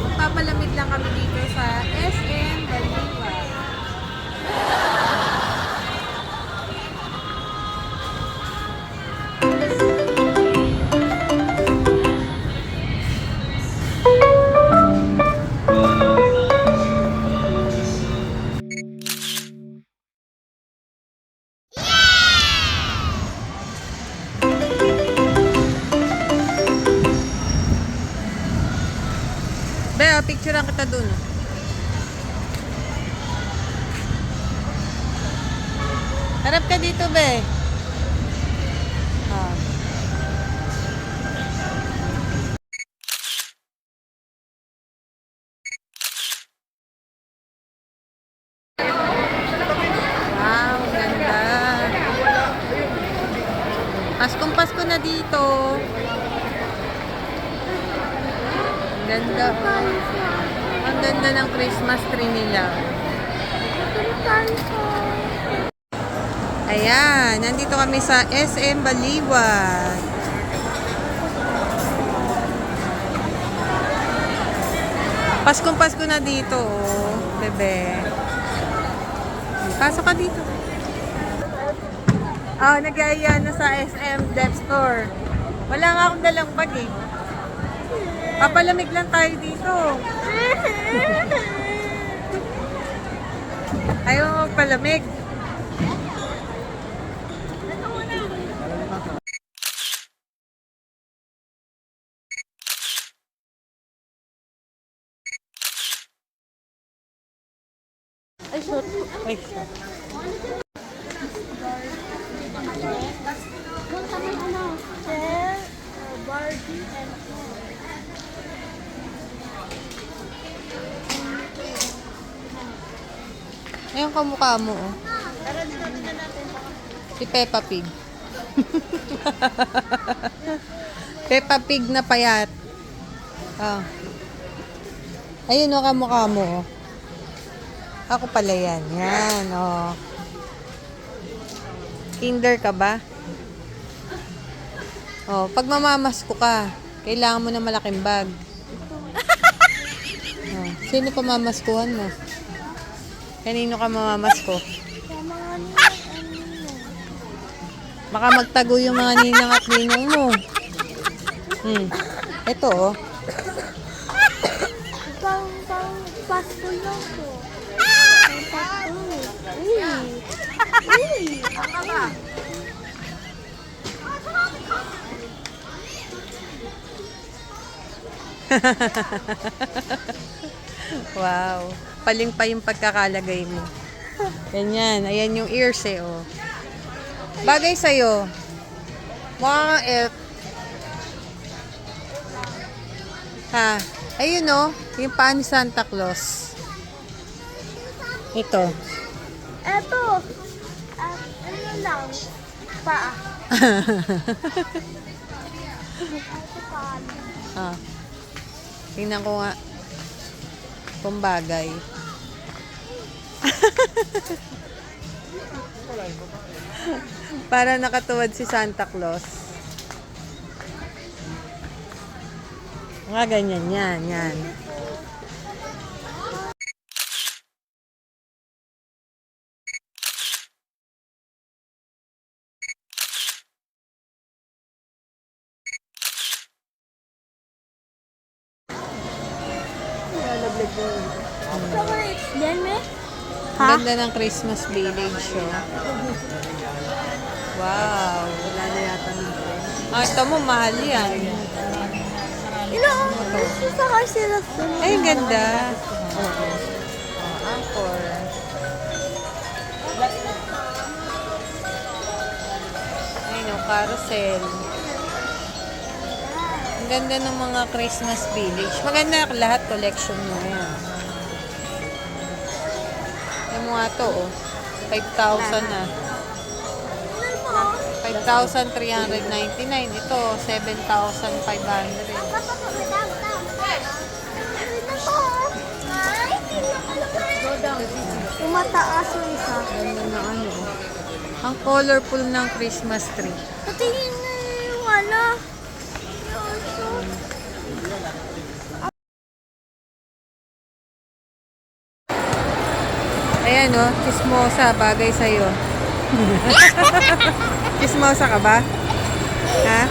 Magpapalamig lang kami dito sa SM Baliwa. Be, picturean kita dun. Harap ka dito, Be. Ah. Wow, ganda. Paskong Pasko na dito. Ang ganda. Ang ganda ng Christmas tree nila. Ayan, nandito kami sa SM Baliwag. Paskong Pasko na dito, oh, bebe. Pasok ka dito. Oh, nag-aaya na sa SM Dep Store. Wala nga akong dalang bag eh. Papalamig lang tayo dito. Ayaw mo magpalamig. Ay, short. Ay, siya. Doon kami ano, Shell, Barbie, and Ayun kamukha mo, oh. tara dito na natin. Si Peppa Pig. Peppa Pig na payat. Oh. Ayun, oh, kamukha mo, oh. Ako pala yan. Yan, oh. Kinder ka ba? Oh, pag mamamasko ka, kailangan mo ng malaking bag. Oh, sino pa mamaskuhan mo? Kanino ka mamamasko? Sa mga nino. Baka magtago yung mga ninang at ninong mo. Ito, oh. Pang Pasko lang po. Pang Pasko. Uy. Uy. Wow. Paling pa yung pagkakalagay mo. Ganyan. Ayan yung ears eh, oh. Bagay sa'yo. Mukha kang elf. Ha? Ayun, oh. Yung paa ni Santa Claus. Ito. Eto. Ano lang. Paa. Eto paa. Ah. Tingnan ko nga. Kung bagay. Para nakatuwad si Santa Claus. Mga ganyan yan, yan. Yan, me? Ang ganda ng Christmas village, oh. Wow. Wala na yata nito. Ah, ito mo, mahal yan. Sasakay sila dun. Ay, ang ganda. Anchor. Ay, no, carousel. Ang ganda ng mga Christmas village. Maganda lahat, collection mo yan. Yung mga to, oh. 5,000 na. 5,399. Ito, 7,500. Tumataas yung isa. Ganda na ano. Ang colorful ng Christmas tree. Patingin na yung ano. Yung oso. Ayan o, chismosa, bagay sa'yo. Chismosa ka ba? Ha?